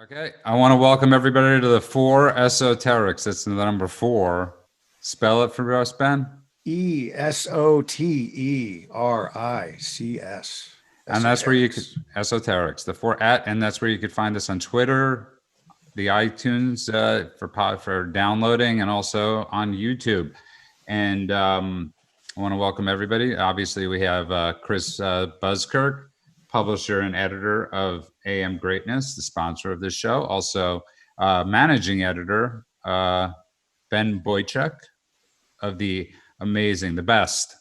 Okay, I want to welcome everybody to the 4 Esoterics. That's the number 4. Spell it for us, Ben. Esoterics. And that's where you could Esoterics, the 4 and that's where you could find us on Twitter, the iTunes for downloading, and also on YouTube. And I want to welcome everybody. Obviously, we have Chris Buzzkirk, publisher and editor of AM Greatness, the sponsor of this show. Also, managing editor, Ben Boychuk of the amazing, the best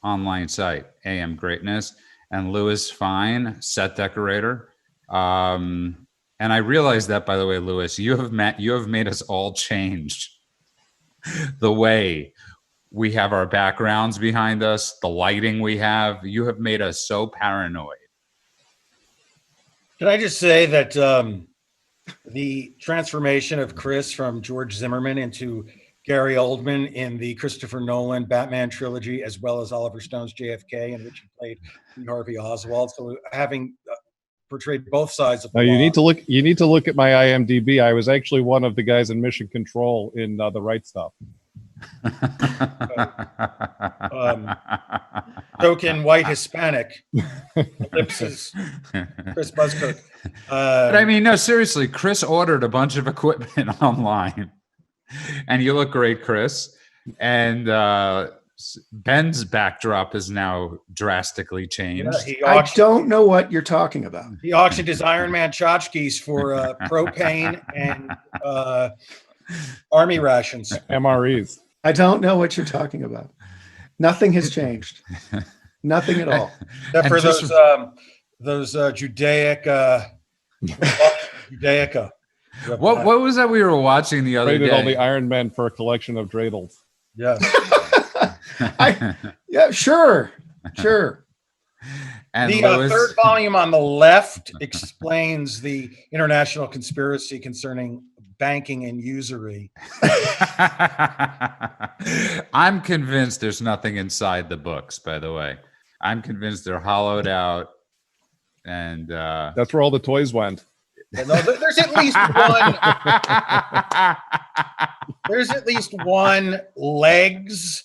online site, AM Greatness, and Louis Fine, set decorator. And I realized that, by the way, Louis, you have made us all change the way we have our backgrounds behind us, the lighting we have. You have made us so paranoid. Can I just say that the transformation of Chris from George Zimmerman into Gary Oldman in the Christopher Nolan Batman trilogy, as well as Oliver Stone's JFK, in which he played Lee Harvey Oswald. So having portrayed both sides of the law. You need to look at my IMDb. I was actually one of the guys in Mission Control in The Right Stuff. Token white Hispanic. Ellipsis. Chris Buzzkirk. But I mean, no, seriously, Chris ordered a bunch of equipment online. And you look great, Chris. And Ben's backdrop is now drastically changed. Yeah, I don't know what you're talking about. He auctioned his Iron Man tchotchkes for propane and army rations. MREs. I don't know what you're talking about. Nothing has changed. Nothing at all. Except for those Judaica. What was that we were watching the other day? All the Iron Men for a collection of dreidels. Yes. Sure. And the third volume on the left explains the international conspiracy concerning banking and usury. I'm convinced there's nothing inside the books, by the way. I'm convinced they're hollowed out. And that's where all the toys went. No, there's at least one. There's at least one legs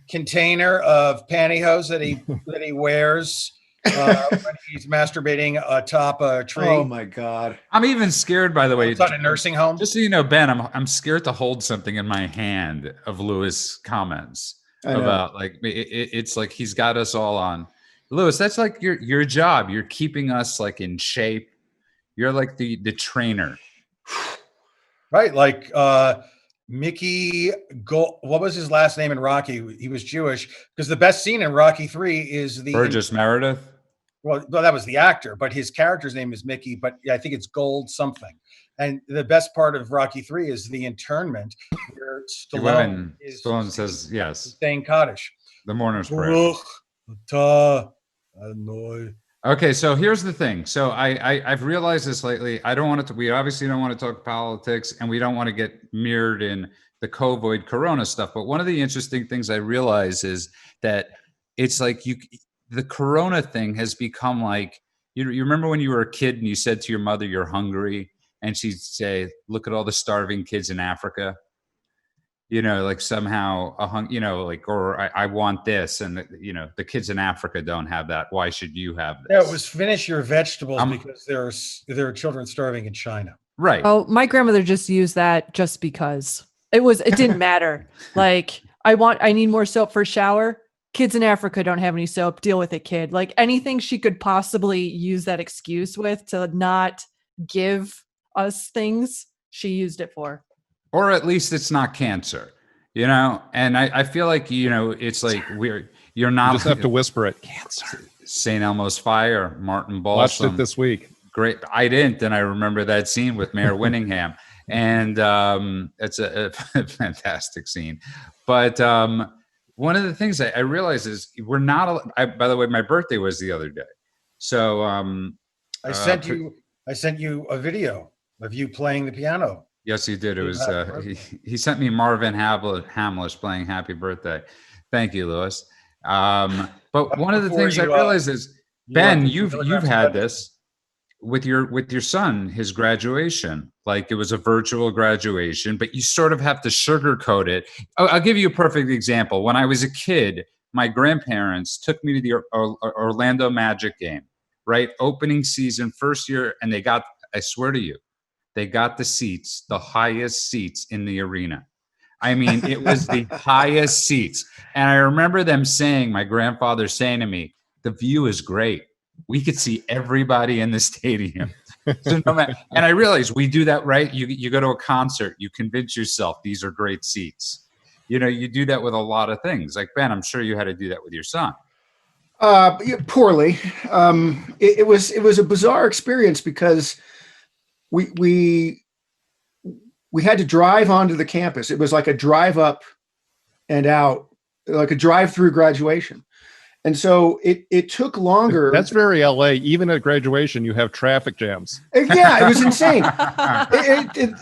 container of pantyhose that he wears when he's masturbating atop a tree. Oh my God! I'm even scared. By the way, it's on a nursing home. Just so you know, Ben, I'm scared to hold something in my hand of Louis' comments about like it's like he's got us all on. Louis, that's like your job. You're keeping us like in shape. You're like the trainer. Right. Like Mickey, what was his last name in Rocky? He was Jewish, because the best scene in Rocky 3 is the Burgess Meredith. Well, that was the actor, but his character's name is Mickey, but I think it's Gold something. And the best part of Rocky 3 is the internment where Stallone says yes. Saying Kaddish. The mourner's prayer. Okay, so here's the thing. So I've realized this lately. We obviously don't want to talk politics, and we don't want to get mirrored in the COVID Corona stuff. But one of the interesting things I realize is that it's like the Corona thing has become like, you remember when you were a kid and you said to your mother, you're hungry, and she'd say, look at all the starving kids in Africa. Like somehow or I want this, and the kids in Africa don't have that. Why should you have this? Yeah, it was finish your vegetables because there are children starving in China. Right. Oh, my grandmother just used that just because it didn't matter. Like I need more soap for shower. Kids in Africa don't have any soap. Deal with it, kid. Like anything she could possibly use that excuse with to not give us things, she used it for. Or at least it's not cancer, and I feel like, it's like you're not. You just have to whisper it. Cancer. St. Elmo's Fire, Martin Balsam. Watched it this week. Great. I didn't. And I remember that scene with Mayor Winningham. And it's a fantastic scene. But one of the things I realized is we're not, by the way, my birthday was the other day. So I sent you a video of you playing the piano. Yes, he did. It was he sent me Marvin Hamlish playing Happy Birthday. Thank you, Louis. But one of the things I realized is, Ben, you've had this. with your son, his graduation, like it was a virtual graduation, but you sort of have to sugarcoat it. I'll give you a perfect example. When I was a kid, my grandparents took me to the Orlando Magic game, right? Opening season, first year, and I swear to you, they got the seats, the highest seats in the arena. I mean, it was the highest seats. And I remember my grandfather saying to me, the view is great. We could see everybody in the stadium. So and I realized we do that, right? You go to a concert, you convince yourself these are great seats. You do that with a lot of things. Like, Ben, I'm sure you had to do that with your son. Yeah, poorly. It was a bizarre experience because we had to drive onto the campus. It was like a drive up and out, like a drive through graduation. And so it took longer. That's very LA. Even at graduation, you have traffic jams. Yeah, it was insane.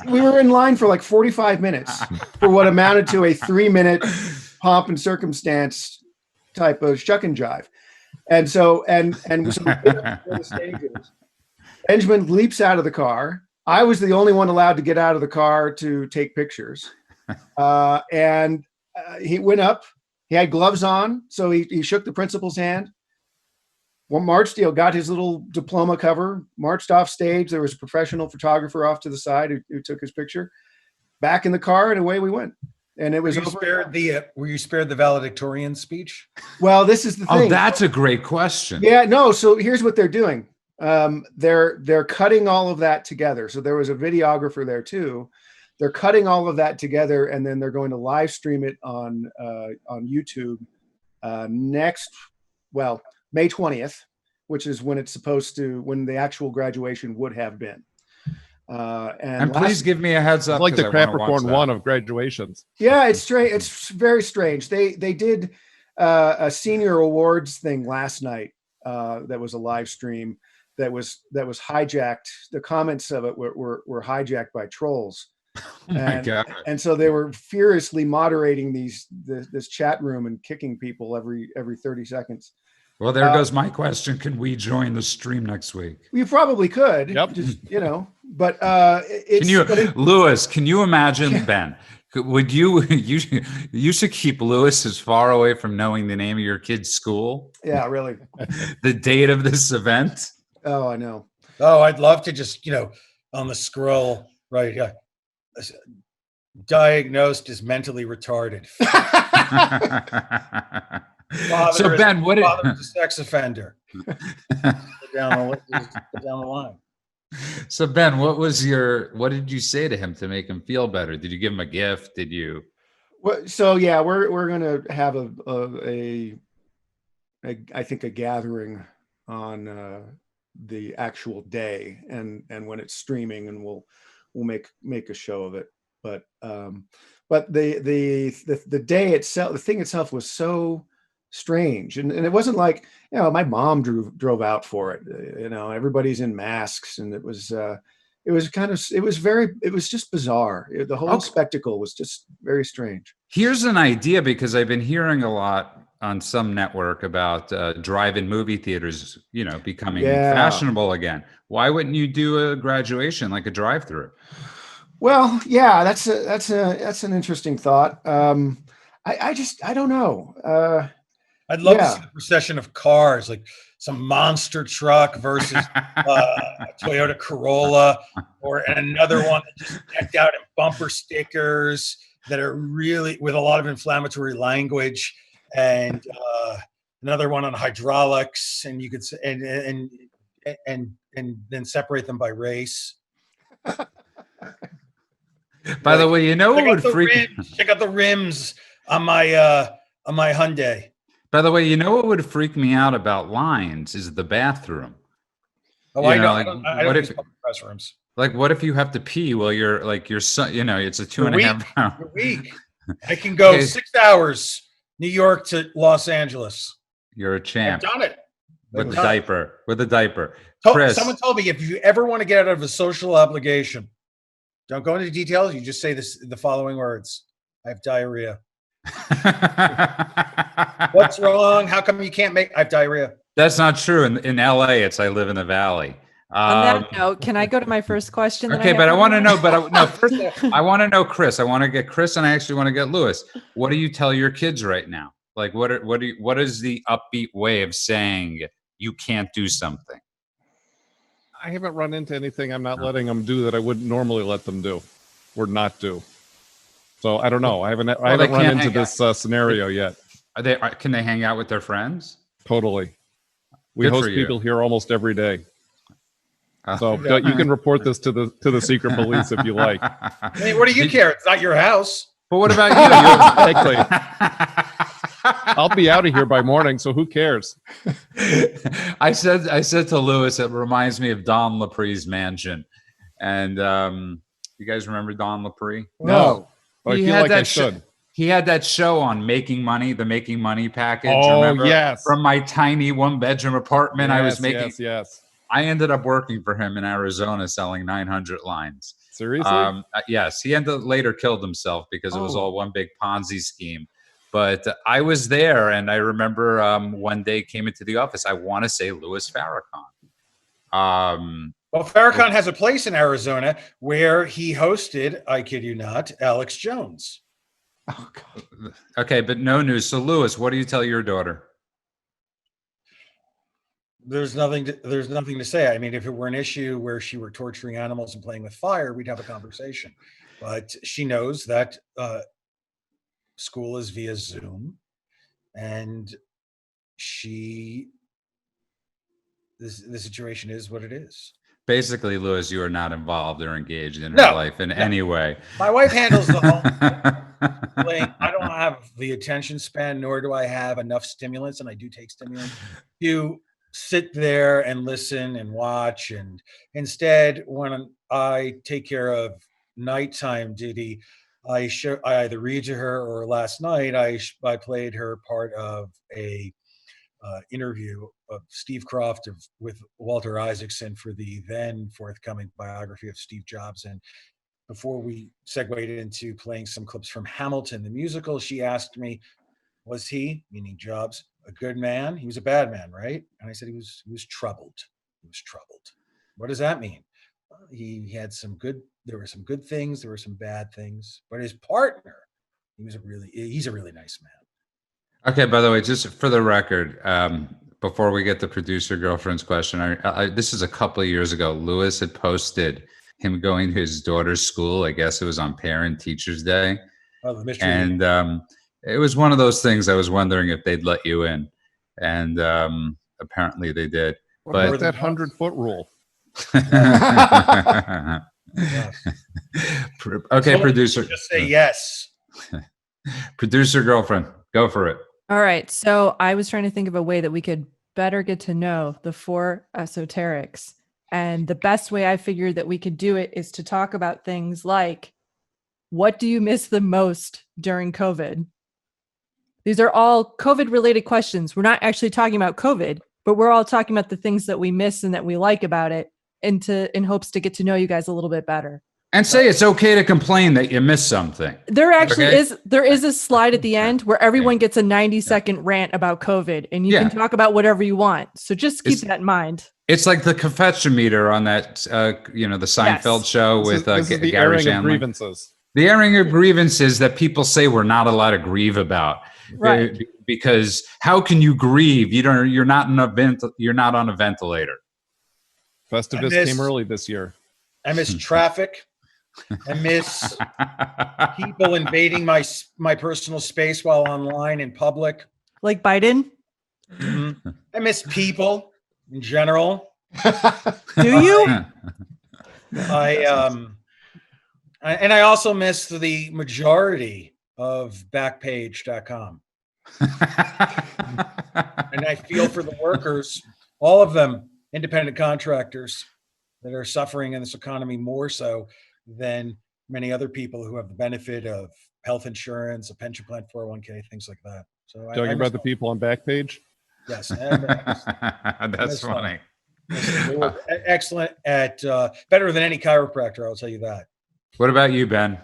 We were in line for like 45 minutes for what amounted to a 3-minute pomp and circumstance type of shuck and jive. And so the stages, Benjamin leaps out of the car. I was the only one allowed to get out of the car to take pictures. And he went up. He had gloves on, so he shook the principal's hand. Well, marched, got his little diploma cover, marched off stage. There was a professional photographer off to the side who took his picture. Back in the car, and away we went. And it was were you spared the valedictorian speech? Well, this is the thing. Oh, that's a great question. Yeah, no. So here's what they're doing. They're cutting all of that together. So there was a videographer there too. They're cutting all of that together, and then they're going to live stream it on YouTube May 20th, which is when when the actual graduation would have been. And please give me a heads up. Like the Capricorn one of graduations. Yeah, it's strange. It's very strange. They did a senior awards thing last night. That was a live stream that was hijacked. The comments of it were hijacked by trolls. And so they were furiously moderating this chat room and kicking people every 30 seconds. Well, there goes my question. Can we join the stream next week? You probably could. Yep. Just, but Lewis, can you imagine, Ben? Would you should keep Lewis as far away from knowing the name of your kid's school? Yeah, really. The date of this event? Oh, I know. Oh, I'd love to just, on the scroll, right? Yeah. Diagnosed as mentally retarded. So Ben, father's a sex offender. down the line. So Ben, what did you say to him to make him feel better? Did you give him a gift? Did you? Well, so yeah, we're gonna have I think a gathering on the actual day, and when it's streaming, and we'll make a show of it. But the day itself, the thing itself was so strange, and it wasn't like my mom drove out for it. Everybody's in masks, and it was just bizarre. The whole spectacle was just very strange. Here's an idea, because I've been hearing a lot on some network about drive-in movie theaters, becoming fashionable again. Why wouldn't you do a graduation like a drive-through? Well, yeah, that's an interesting thought. I don't know. I'd love to see the procession of cars, like some monster truck versus a Toyota Corolla, or another one that just decked out in bumper stickers that are really with a lot of inflammatory language, and another one on hydraulics, and you could and then separate them by race. By the way, what would freak? Check out the rims on my Hyundai. By the way, what would freak me out about lines is the bathroom. Oh, I know. I don't use public restrooms. Like, what if you have to pee while you're like your son? It's a 2.5 hour week. I can go 6 hours, New York to Los Angeles. You're a champ. I've done it. With a diaper. Chris, someone told me if you ever want to get out of a social obligation, don't go into details. You just say the following words: I have diarrhea. What's wrong? How come you can't I have diarrhea? That's not true. In LA, it's I live in the valley. On that note, can I go to my first question? Okay, but I want to know. First, I want to know Chris. I want to get Chris, and I actually want to get Lewis. What do you tell your kids right now? Like, what is the upbeat way of saying you can't do something? I haven't run into anything I'm not letting them do that I wouldn't normally let them do or not do. So I don't know. I haven't run into this scenario yet. Can they hang out with their friends? Totally. We host people here almost every day. So you can report this to the secret police if you like. Hey, what do you care? It's not your house. But what about you? Exactly. I'll be out of here by morning, so who cares? I said to Lewis, it reminds me of Don Lepre's mansion. And you guys remember Don Lepre? No. Oh, I feel like I should. He had that show on Making Money, the Making Money package. Oh, remember? yes. From my tiny 1-bedroom apartment, I was making. Yes. I ended up working for him in Arizona selling 900 lines. Seriously? Yes. He later killed himself because it was all one big Ponzi scheme. But I was there, and I remember one day came into the office. I want to say Louis Farrakhan. Well, Farrakhan has a place in Arizona where he hosted, I kid you not, Alex Jones. Oh, God. Okay, but no news. So, Louis, what do you tell your daughter? There's nothing to say. I mean, if it were an issue where she were torturing animals and playing with fire, we'd have a conversation. But she knows that school is via Zoom, and the situation is what it is. Basically, Louis, you are not involved or engaged in her life in any way. My wife handles the whole thing. I don't have the attention span, nor do I have enough stimulants, and I do take stimulants, to sit there and listen and watch. And instead, when I take care of nighttime duty, I either read to her, or last night I played her part of a interview of Steve Croft with Walter Isaacson for the then forthcoming biography of Steve Jobs. And before we segued into playing some clips from Hamilton, the musical, she asked me, was he, meaning Jobs, a good man? He was a bad man, right? And I said he was troubled. He was troubled. What does that mean? He had there were some good things, there were some bad things, but his partner, he's a really nice man. Okay, by the way, just for the record, before we get the producer girlfriend's question, this is a couple of years ago. Louis had posted him going to his daughter's school. I guess it was on Parent Teachers Day. Oh, the mystery. And it was one of those things I was wondering if they'd let you in. And apparently they did. What about that 100-foot rule? Okay, so producer. Just say yes. Producer girlfriend, go for it. All right. So I was trying to think of a way that we could better get to know the 4 esoterics. And the best way I figured that we could do it is to talk about things like, what do you miss the most during COVID? These are all COVID related questions. We're not actually talking about COVID, but we're all talking about the things that we miss and that we like about it, in hopes to get to know you guys a little bit better. And say it's okay to complain that you missed something. There actually is a slide at the end where everyone gets a 90-second rant about COVID, and you can talk about whatever you want. So just keep that in mind. It's like the confession meter on that, the Seinfeld show with this is the Gary airing Shandling. of grievances. The airing of grievances that people say we're not allowed to grieve about, right? Because how can you grieve? You're not on a ventilator. Festivus came early this year. I miss traffic. I miss people invading my personal space while online in public. Like Biden? Mm-hmm. I miss people in general. Do you? And I also miss the majority of Backpage.com. And I feel for the workers, all of them, independent contractors that are suffering in this economy more so than many other people who have the benefit of health insurance, a pension plan, 401k, things like that. So talking about the people on Backpage? Yes. That's funny. They were excellent at better than any chiropractor, I'll tell you that. What about you, Ben?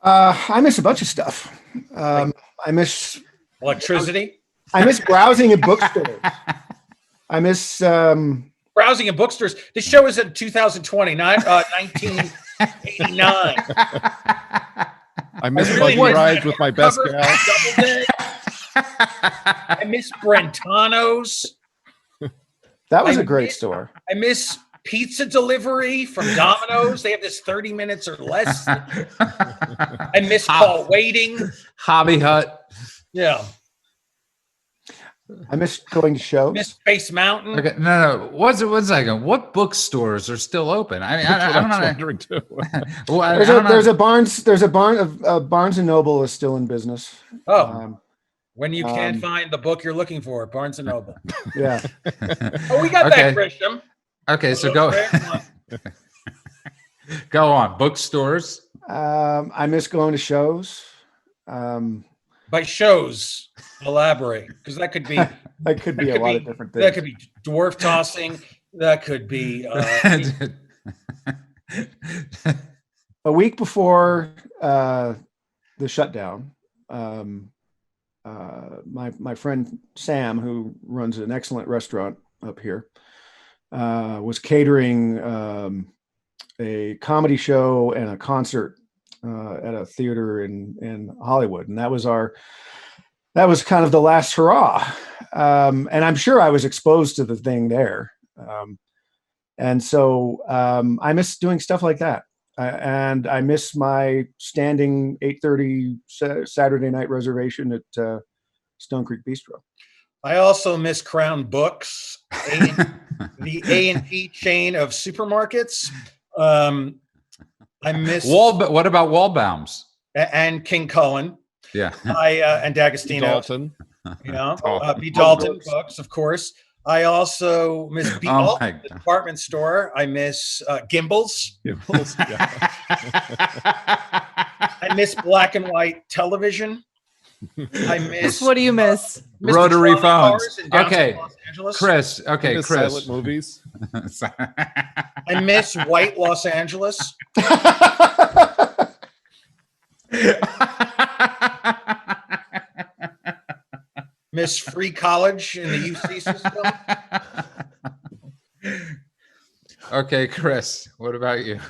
I miss a bunch of stuff. I miss electricity. I miss browsing in bookstores. I miss browsing browsing in bookstores. This show is in 2020, not 1989. I miss really buggy miss rides with my best Cover, gal. Doubleday. I miss Brentano's. That was I a great miss- store. I miss pizza delivery from Domino's. They have this 30 minutes or less. I miss call waiting. Hobby Hut. Yeah. I miss going to shows. Miss Space Mountain. Okay, no. One second. What bookstores are still open? I mean, I don't know. wondering too. Well, There's a Barnes and Noble is still in business. Oh, when you can't find the book you're looking for, Barnes and Noble. Yeah. Oh, we got that, Christian. Okay, so go on. Bookstores. I miss going to shows. By shows, elaborate, because that could be That could be a lot of different things. that could be dwarf tossing. That could be A week before the shutdown, my friend Sam, who runs an excellent restaurant up here, was catering a comedy show and a concert at a theater in Hollywood, and that was kind of the last hurrah. And I'm sure I was exposed to the thing there, and so I miss doing stuff like that. And I miss my standing 8:30 Saturday night reservation at Stone Creek Bistro. I also miss Crown Books, the A&P chain of supermarkets. I miss What about Waldbaum's? and King Cullen. Yeah. And D'Agostino. Dalton. You know, Dalton. B. Dalton Books, of course. I also miss B. Oh the department store. I miss Gimbals. I miss black and white television. I miss. What do you miss? Rotary trolley phones. cars in downtown Okay. Los Angeles. Chris. I Okay, miss Chris. silent movies. I miss white Los Angeles. Miss free college in the UC system. Okay, Chris. What about you?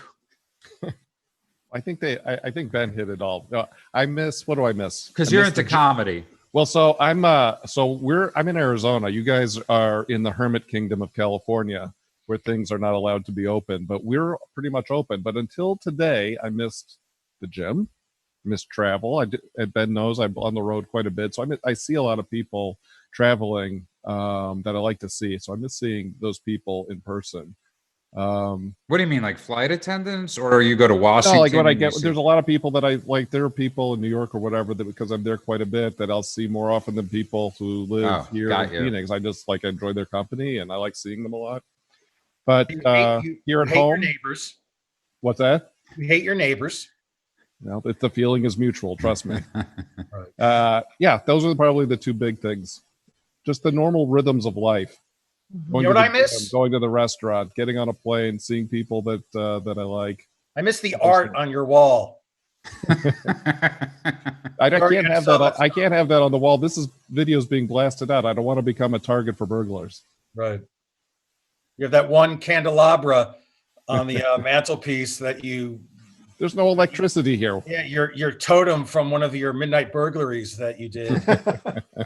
I think Ben hit it all. I miss. What do I miss? Because I you're miss into the comedy. Well, so I'm in Arizona. You guys are in the hermit kingdom of California, where things are not allowed to be open, but we're pretty much open. But until today, I missed the gym, missed travel. And Ben knows I'm on the road quite a bit, so I see a lot of people traveling that I like to see. So I miss seeing those people in person. What do you mean, like flight attendants, or you go to Washington? No, like what I and you get. see- There's a lot of people that I like. There are people in New York or whatever that, because I'm there quite a bit, that I'll see more often than people who live here in Phoenix. I just like enjoy their company and I like seeing them a lot. But You here at hate home, your neighbors. what's that? You hate your neighbors. Well, the feeling is mutual. Trust me. Yeah, those are probably the two big things. Just the normal rhythms of life. You know what I miss? Going to the restaurant, getting on a plane, seeing people that I like. I miss the art on your wall. I can't have that. I can't have that on the wall. This is videos being blasted out. I don't want to become a target for burglars. Right. You have that one candelabra on the mantelpiece that you. There's no electricity here. Yeah, your totem from one of your midnight burglaries that you did.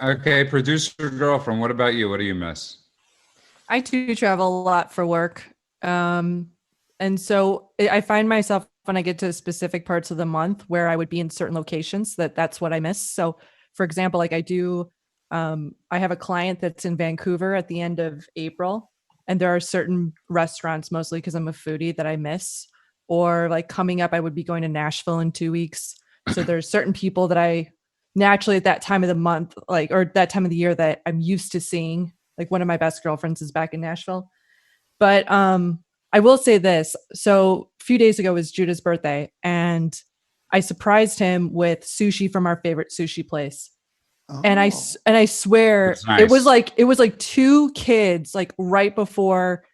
Okay, producer girlfriend. What about you? What do you miss? I too travel a lot for work. And so I find myself when I get to specific parts of the month where I would be in certain locations, that's what I miss. So for example, like I have a client that's in Vancouver at the end of April, and there are certain restaurants, mostly because I'm a foodie, that I miss. Or like coming up, I would be going to Nashville in 2 weeks. So there's certain people that I naturally at that time of the month, or that time of the year, that I'm used to seeing. Like one of my best girlfriends is back in Nashville. But I will say this. So a few days ago was Judah's birthday, and I surprised him with sushi from our favorite sushi place. Oh. And I swear nice. it was like two kids, like right before,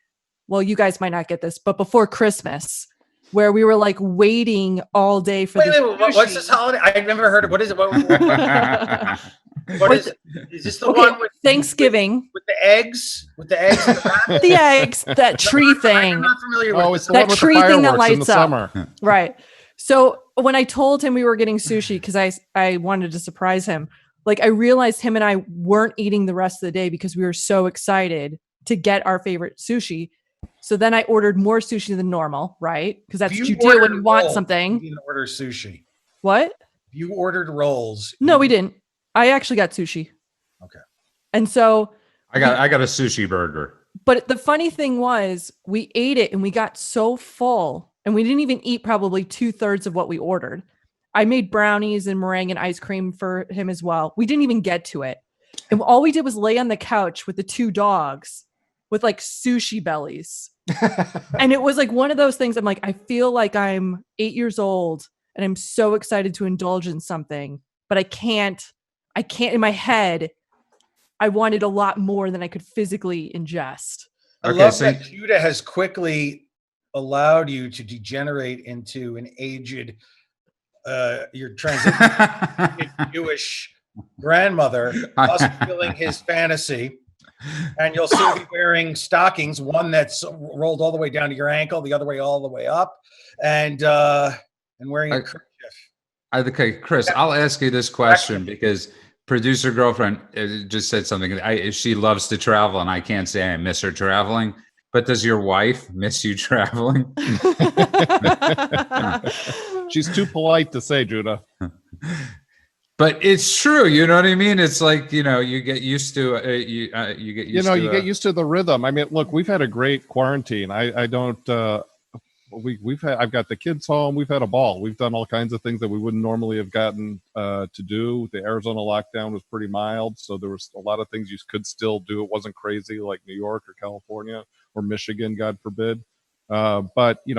well, you guys might not get this, but before Christmas, where we were like waiting all day for wait, what's this holiday? I've never heard of. What is it? What is this the Okay, one with Thanksgiving? with the eggs? With the eggs and the rabbit? The eggs, that tree I'm thing. not familiar Oh, with it's this. the one That with the tree thing that fireworks in the lights up. summer. Right. So when I told him we were getting sushi, because I wanted to surprise him, like I realized him and I weren't eating the rest of the day because we were so excited to get our favorite sushi. So then I ordered more sushi than normal, right? Because that's If what you do ordered when you want rolls, something. You didn't order sushi. What? If you ordered rolls. No, we didn't. I actually got sushi. Okay. And so I got a sushi burger. but the funny thing was we ate it and we got so full and we didn't even eat probably 2/3 of what we ordered. I made brownies and meringue and ice cream for him as well. We didn't even get to it. And all we did was lay on the couch with the two dogs with like sushi bellies. And it was like one of those things. I'm like, I feel like I'm 8 years old and I'm so excited to indulge in something, but I can't in my head. I wanted a lot more than I could physically ingest. I love that Judah has quickly allowed you to degenerate into an aged, your transition Jewish grandmother, us fulfilling his fantasy. And you'll soon be wearing stockings, one that's rolled all the way down to your ankle, the other way all the way up, and wearing a kerchief. Okay, Chris, I'll ask you this question because producer girlfriend just said something. She loves to travel, and I can't say I miss her traveling. But does your wife miss you traveling? She's too polite to say, Judah. But it's true. You know what I mean? It's like, you get used to you get used to the rhythm. I mean, look, we've had a great quarantine. I've got the kids home. We've had a ball. We've done all kinds of things that we wouldn't normally have gotten to do. The Arizona lockdown was pretty mild, so there was a lot of things you could still do. It wasn't crazy like New York or California or Michigan, God forbid. But you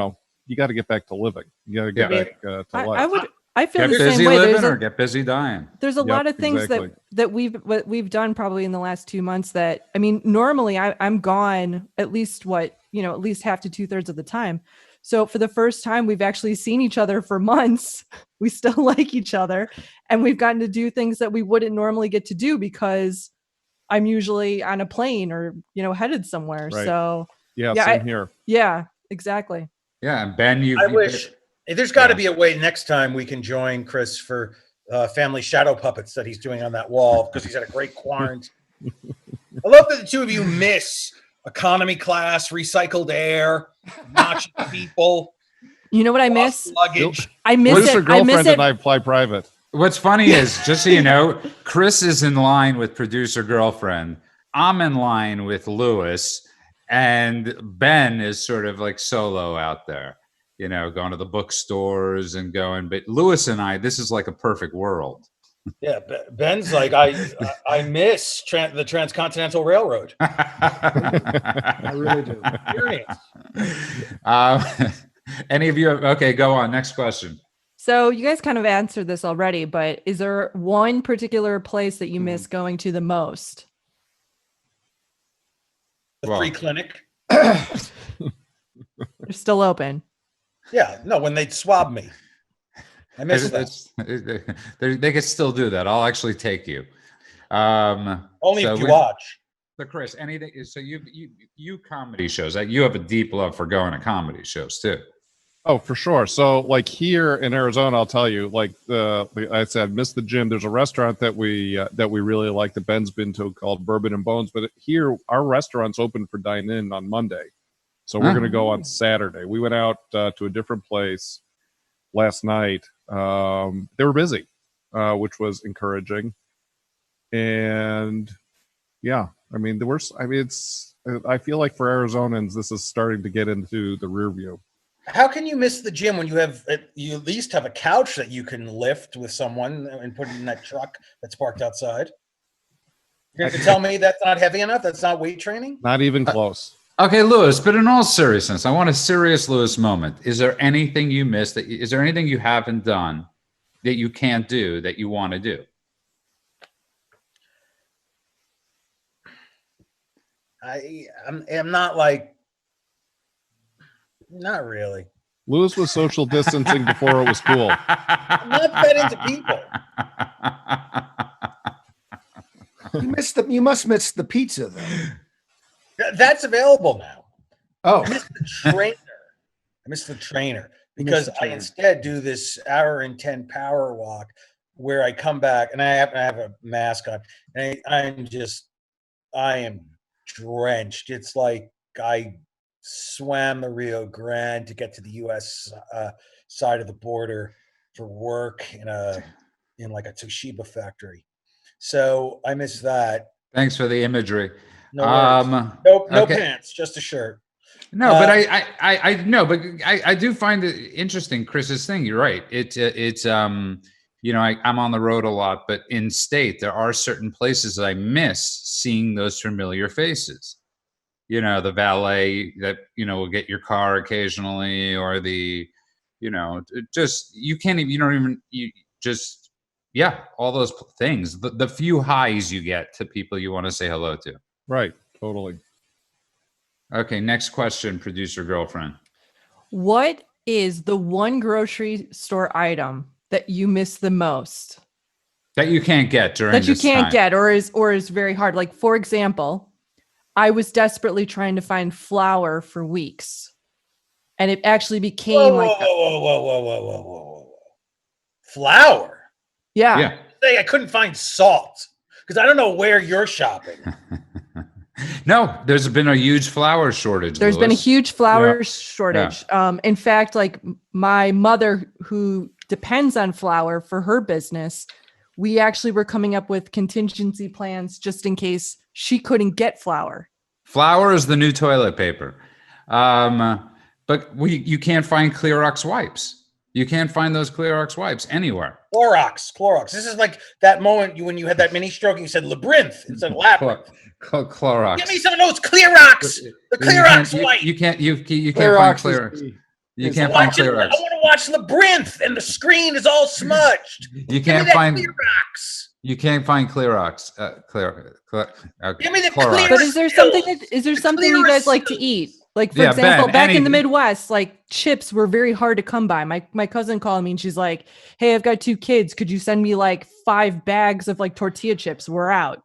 got to get back to living. You got to get back to life. I feel get the busy same way. living or get busy dying. There's a lot of things that we've done probably in the last 2 months that, I mean, normally I'm gone at least at least half to 2/3 of the time. So for the first time, we've actually seen each other for months. We still like each other, and we've gotten to do things that we wouldn't normally get to do because I'm usually on a plane or, headed somewhere. Right. So same here. Yeah, exactly. Yeah. And Ben, I wish there's got to be a way next time we can join Chris for family shadow puppets that he's doing on that wall because he's had a great quarantine. I love that the two of you miss economy class, recycled air, obnoxious people. You know what I miss? Luggage. I miss it. Girlfriend and I fly private. What's funny is, just so you know, Chris is in line with producer girlfriend. I'm in line with Lewis, and Ben is sort of like solo out there, going to the bookstores and going. But Lewis and I, this is like a perfect world. Yeah, Ben's like, I miss the Transcontinental Railroad. I really do. Any of you? Okay, go on. Next question. So you guys kind of answered this already, but is there one particular place that you miss going to the most? The free clinic. They're still open. Yeah, no, when they swab me. I miss that. They can still do that. I'll actually take you. Only if you watch. So Chris, anything? So you comedy shows. You have a deep love for going to comedy shows too. Oh, for sure. So like here in Arizona, I'll tell you, like I said, miss the gym. There's a restaurant that we really like that Ben's been to called Bourbon and Bones. But here, our restaurant's open for dine-in on Monday. So we're going to go on Saturday. We went out to a different place last night. They were busy, which was encouraging. And yeah, I mean, I feel like for Arizonans, this is starting to get into the rear view. How can you miss the gym when you at least have a couch that you can lift with someone and put it in that truck that's parked outside? You're going to tell me that's not heavy enough? That's not weight training? Not even close. Okay, Lewis, but in all seriousness, I want a serious Lewis moment. Is there anything you missed? Is there anything you haven't done that you can't do that you want to do? I'm not like, not really. Lewis was social distancing before it was cool. I'm not that into people. You must miss the pizza though. That's available now. Oh, I miss the trainer because I instead do this hour and 10 power walk where I come back and I have a mask on and I am drenched. It's like I swam the Rio Grande to get to the U.S. Side of the border for work in like a Toshiba factory. So I miss that. Thanks for the imagery. No worries. No okay. pants, just a shirt. No, but I do find it interesting, Chris's thing. You're right. It's I'm on the road a lot, but in state there are certain places that I miss seeing those familiar faces. The valet that will get your car occasionally, or the just all those things. The few highs you get to people you want to say hello to. Right. Totally. Okay, next question, producer girlfriend. What is the one grocery store item that you miss the most? That you can't get during this time. Get or is very hard. Like, for example, I was desperately trying to find flour for weeks. And it actually became whoa. Flour? Yeah. I couldn't find salt because I don't know where you're shopping. No, there's been a huge flour shortage. There's been a huge flour shortage. Yeah. In fact, like my mother, who depends on flour for her business, we actually were coming up with contingency plans just in case she couldn't get flour. Flour is the new toilet paper. But you can't find Clorox wipes. You can't find those Clorox wipes anywhere. Clorox. This is like that moment when you had that mini stroke and you said labyrinth instead of labyrinth. Clorox. Give me some of those Clorox. The Clorox wipe. You can't find Clorox. You can't find Clorox. I want to watch Labyrinth, and the screen is all smudged. You can't find Clorox. You can't find Clorox. Give me the Clorox. But is there something you guys like to eat? Like, for example, Ben, back in the Midwest, like chips were very hard to come by. My cousin called me and she's like, "Hey, I've got 2 kids. Could you send me like 5 bags of like tortilla chips? We're out."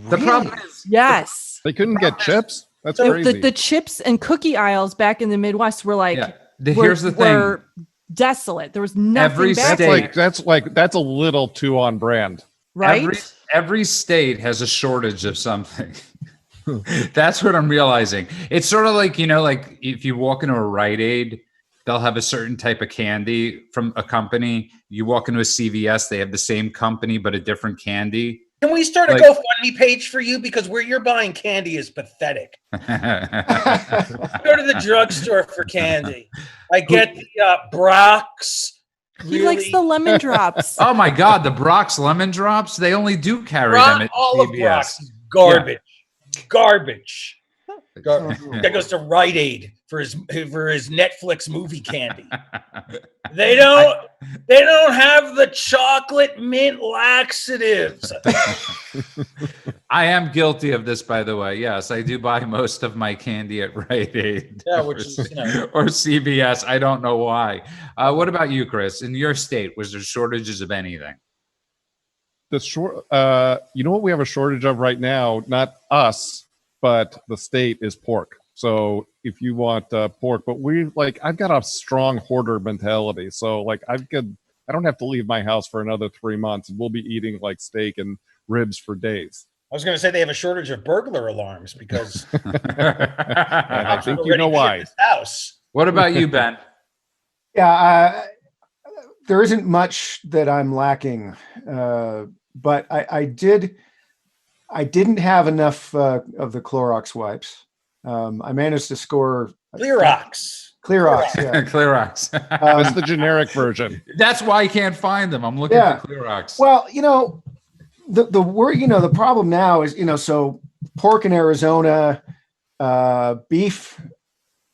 The problem is, yes, they couldn't get chips. That's crazy. The chips and cookie aisles back in the Midwest were like, here's the thing. Were desolate. There was nothing back there. That's a little too on brand. Right? Every state has a shortage of something. That's what I'm realizing. It's sort of like, like if you walk into a Rite Aid, they'll have a certain type of candy from a company. You walk into a CVS, they have the same company, but a different candy. Can we start a GoFundMe page for you? Because where you're buying candy is pathetic. Go to the drugstore for candy. I get the Brock's. He likes the lemon drops. Oh my God, the Brock's lemon drops. They only do carry them at all CVS. Of Brock's is garbage. Garbage. That goes to Rite Aid for his Netflix movie candy. They don't have the chocolate mint laxatives. I am guilty of this, by the way. Yes, I do buy most of my candy at Rite Aid. Yeah, which is or CVS. I don't know why. What about you, Chris? In your state, was there shortages of anything? You know what we have a shortage of right now? Not us, but the state is pork. So if you want pork, but I've got a strong hoarder mentality. So I don't have to leave my house for another 3 months, and we'll be eating like steak and ribs for days. I was going to say they have a shortage of burglar alarms because I think you know why. House. What about you, Ben? Yeah, there isn't much that I'm lacking, but I didn't have enough of the Clorox wipes. I managed to score Clorox. Yeah. Clorox. That's the generic version. That's why I can't find them. I'm looking for Clorox. Well, the word, the problem now is, so pork in Arizona, beef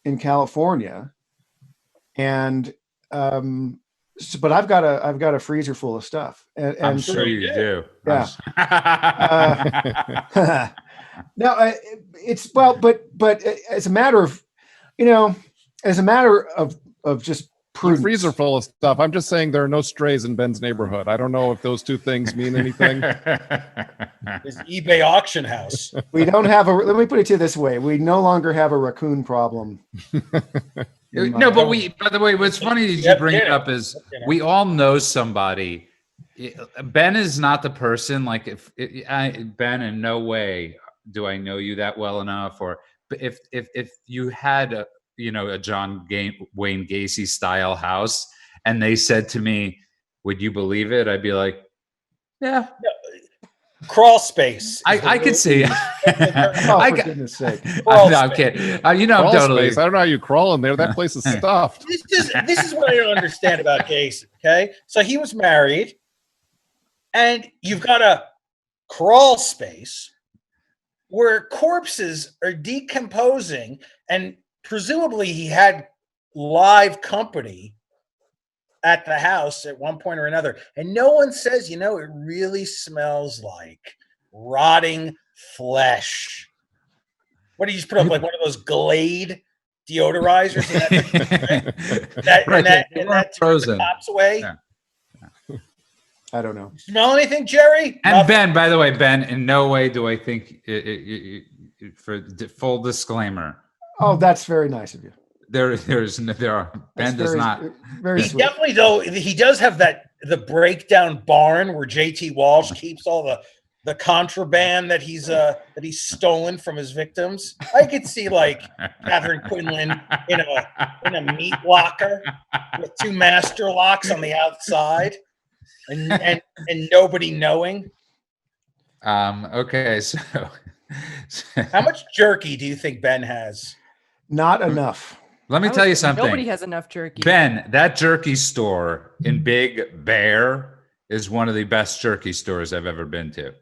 in California, and but I've got a freezer full of stuff. And I'm sure you do. Yeah. No, but as a matter of, of just prudence. freezer full of stuff. I'm just saying there are no strays in Ben's neighborhood. I don't know if those two things mean anything. His eBay auction house. We don't have a. Let me put it to you this way: we no longer have a raccoon problem. No, but by the way, what's funny that you Yep, bring get it it. up is You know. we all know somebody. Ben is not the person. Like Ben, in no way do I know you that well enough. Or but if you had a John Wayne Gacy style house, and they said to me, "Would you believe it?" I'd be like, "Yeah, Crawl space. I could see." Oh, I for got- goodness sake! I'm not kidding. I'm Crawl totally. space. I don't know how you crawl in there. That place is stuffed. This is what I don't understand about Gacy. Okay, so he was married, and you've got a crawl space where corpses are decomposing, and presumably he had live company at the house at one point or another, and no one says, it really smells like rotting flesh. What do you just put up, like one of those Glade deodorizers, and that frozen. pops away? Yeah. I don't know. Smell anything, Jerry? And Nothing. Ben, by the way, Ben, in no way do I think, for full disclaimer, Oh, that's very nice of you. Ben does That's not. Very He sweet. definitely, though, he does have the breakdown barn where JT Walsh keeps all the contraband that he's stolen from his victims. I could see like Catherine Quinlan in a meat locker with two master locks on the outside, and nobody knowing. Okay, so How much jerky do you think Ben has? Not enough. let me I tell you would say something. Nobody has enough jerky. Ben, that jerky store in Big Bear is one of the best jerky stores I've ever been to.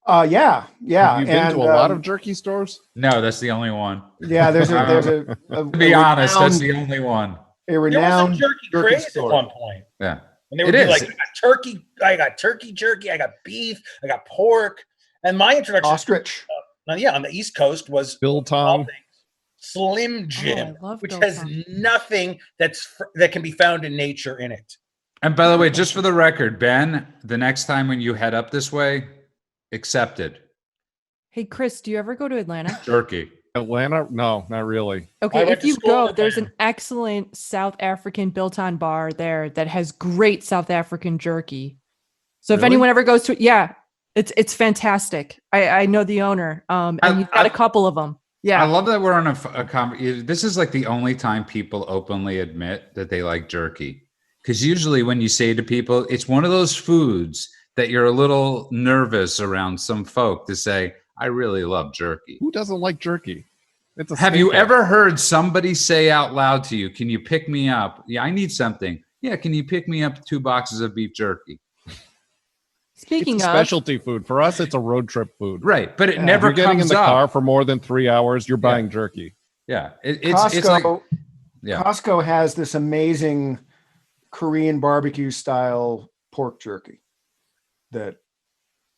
Yeah. Have you been and, to a lot of jerky stores? No, that's the only one. Yeah, there's a To be honest, that's the only one. a There was renowned a jerky craze at one point. Yeah. And they would It be is. like, I got turkey jerky, I got beef, I got pork. And my introduction, ostrich. on the East Coast was all Biltong. things. Slim Jim, I love which Biltong. has nothing that can be found in nature in it. And by the way, just for the record, Ben, the next time when you head up this way, accepted. Hey, Chris, do you ever go to Atlanta? Jerky. Atlanta? No, not really. I Okay, went if to you school go, in there's an Atlanta. excellent South African built-on bar there that has great South African jerky. So if Really? anyone ever goes to, yeah, it's fantastic. I know the owner, and you've got a couple of them. I Yeah, love that we're on this is like the only time people openly admit that they like jerky. Because usually when you say to people, it's one of those foods that you're a little nervous around some folk to say, I really love jerky. Who doesn't like jerky? It's a Have you staple. ever heard somebody say out loud to you, can you pick me up? Yeah, I need something. Yeah, can you pick me up 2 boxes of beef jerky? speaking It's a of, specialty food. For us, it's a road trip food. Right, but it Yeah. never If you're getting in comes the up. car for more than 3 hours, you're buying jerky. Yeah, it's Costco. like, yeah. Costco has this amazing Korean barbecue style pork jerky that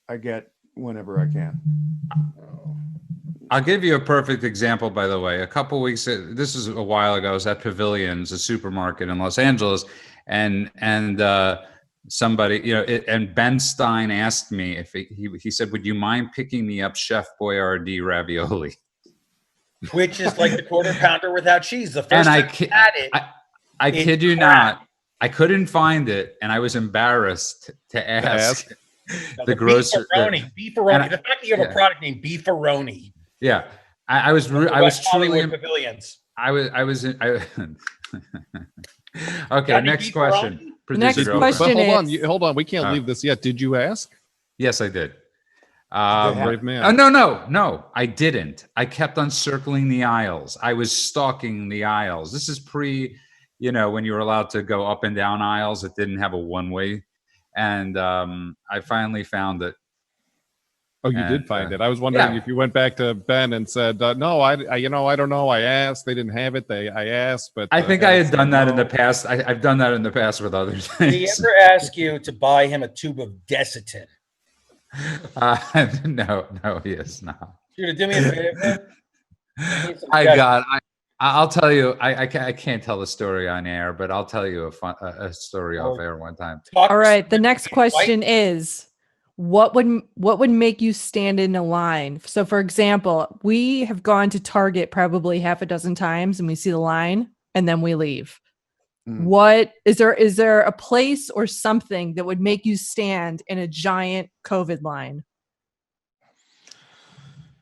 I get whenever I can. I'll give you a perfect example, by the way. A couple weeks, this is a while ago, I was at Pavilions, a supermarket in Los Angeles, and somebody, and Ben Stein asked me if he said, would you mind picking me up Chef Boyardee ravioli? Which is like the quarter pounder without cheese. The first And I time ki- I had it, I It's kid you crap. not, I couldn't find it, and I was embarrassed to ask now, the grocer. beefaroni. And I- The fact that you have a product named beefaroni. Yeah, I was truly. West Hollywood Pavilions. Okay, Got any next beefaroni? question. The next Producer question Oprah. But hold on, is- hold on. We can't Oh. leave this yet. Did you ask? Yes, I did. Brave man. No, I didn't. I kept on circling the aisles. I was stalking the aisles. This is pre, when you were allowed to go up and down aisles. It didn't have a one-way. And I finally found it. Oh, you did And, find it. I was wondering yeah. if you went back to Ben and said, "No, I don't know. I asked. They didn't have it. I asked, but I think I had said done that in no." the past. I've done that in the past with other Did he things. ever ask you to buy him a tube of Desitin? No, he is not. You gonna do me a favor? need some I Desitin. got I'll tell you. I can't tell the story on air, but I'll tell you a story off air one time. All right. The next question is, what would make you stand in a line? So, for example, we have gone to Target probably half a dozen times, and we see the line, and then we leave. What is there a place or something that would make you stand in a giant COVID line?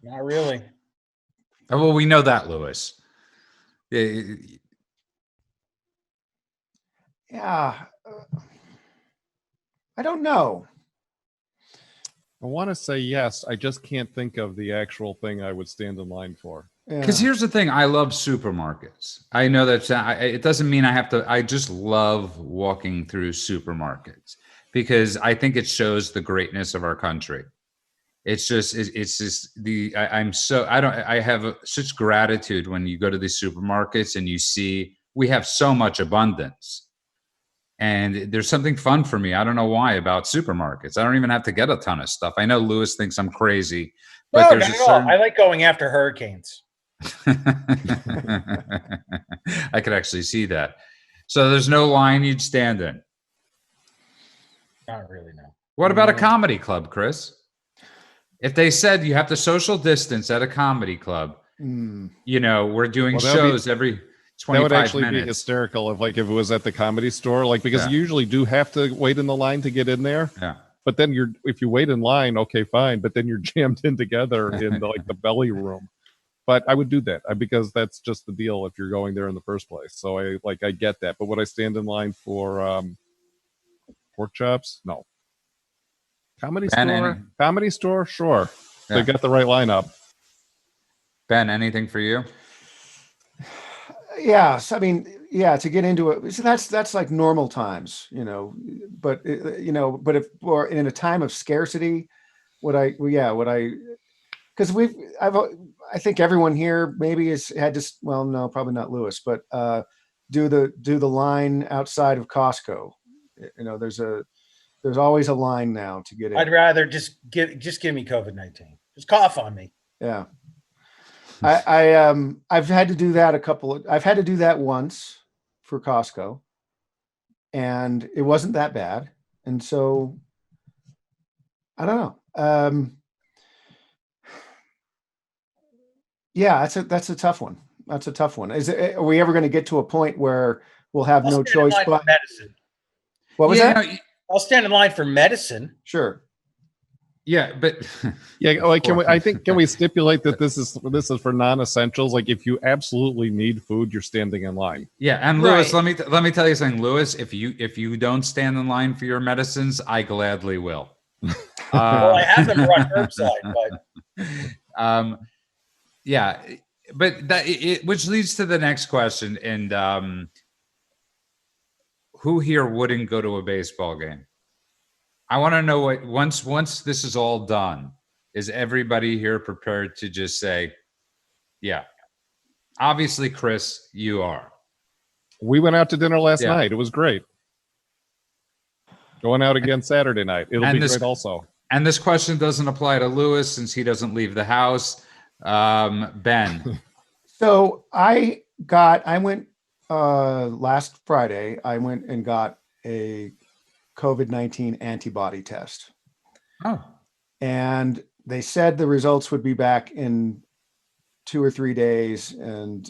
Not really. Oh, well, we know that, Lewis. Yeah. I don't know. I want to say yes. I just can't think of the actual thing I would stand in line for. Because here's the thing, I love supermarkets. I know that it doesn't mean I have to. I just love walking through supermarkets because I think it shows the greatness of our country. I have such gratitude when you go to these supermarkets and you see we have so much abundance. And there's something fun for me. I don't know why about supermarkets. I don't even have to get a ton of stuff. I know Lewis thinks I'm crazy, but No, not at all. I like going after hurricanes. I could actually see that. So there's no line you'd stand in. Not really, no. What about a comedy club, Chris? If they said you have to social distance at a comedy club, we're doing shows every 25 minutes. That would actually be hysterical if it was at the Comedy Store, because you usually do have to wait in the line to get in there. Yeah. But then if you wait in line, okay, fine. But then you're jammed in together in the belly room. But I would do that because that's just the deal if you're going there in the first place. So I get that. But would I stand in line for pork chops? No. Comedy store, sure. Yeah. They've got the right lineup. Ben, anything for you? Yes, I mean, to get into it, so that's like normal times, But if or in a time of scarcity, because I think everyone here maybe had to. Well, no, probably not Lewis, but do the line outside of Costco. There's always a line now to get in. I'd rather just give me COVID-19. Just cough on me. Yeah. I've had to do that I've had to do that once for Costco, and it wasn't that bad. And so I don't know. Yeah, that's a tough one. That's a tough one. Are we ever going to get to a point where we'll have no choice but medicine? What was that? I'll stand in line for medicine. Sure. Yeah, but can we stipulate that this is for non-essentials? Like if you absolutely need food, you're standing in line. Yeah, and Lewis, let me tell you something, Lewis. If you don't stand in line for your medicines, I gladly will. Well, I have them run curbside, but yeah, but which leads to the next question, and who here wouldn't go to a baseball game? I want to know what once this is all done, is everybody here prepared to just say, yeah? Obviously, Chris, you are. We went out to dinner last night. It was great. Going out again Saturday night. It'll be great also. And this question doesn't apply to Lewis since he doesn't leave the house. Ben. So I went last Friday. I went and got a COVID-19 antibody test. Oh. And they said the results would be back in 2 or 3 days, and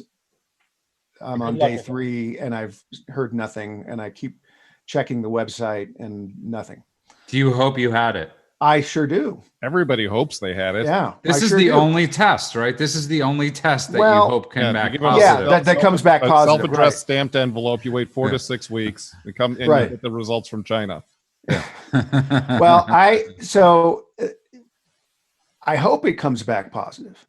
I'm on day 3 and I've heard nothing, and I keep checking the website and nothing. Do you hope you had it? I sure do. Everybody hopes they had it. Yeah. This is the only test, right? This is the only test that you hope can back positive. Yeah, that comes back positive. Self-addressed stamped envelope. You wait 4 to 6 weeks. You come and you get the results from China. Yeah. Well, I hope it comes back positive.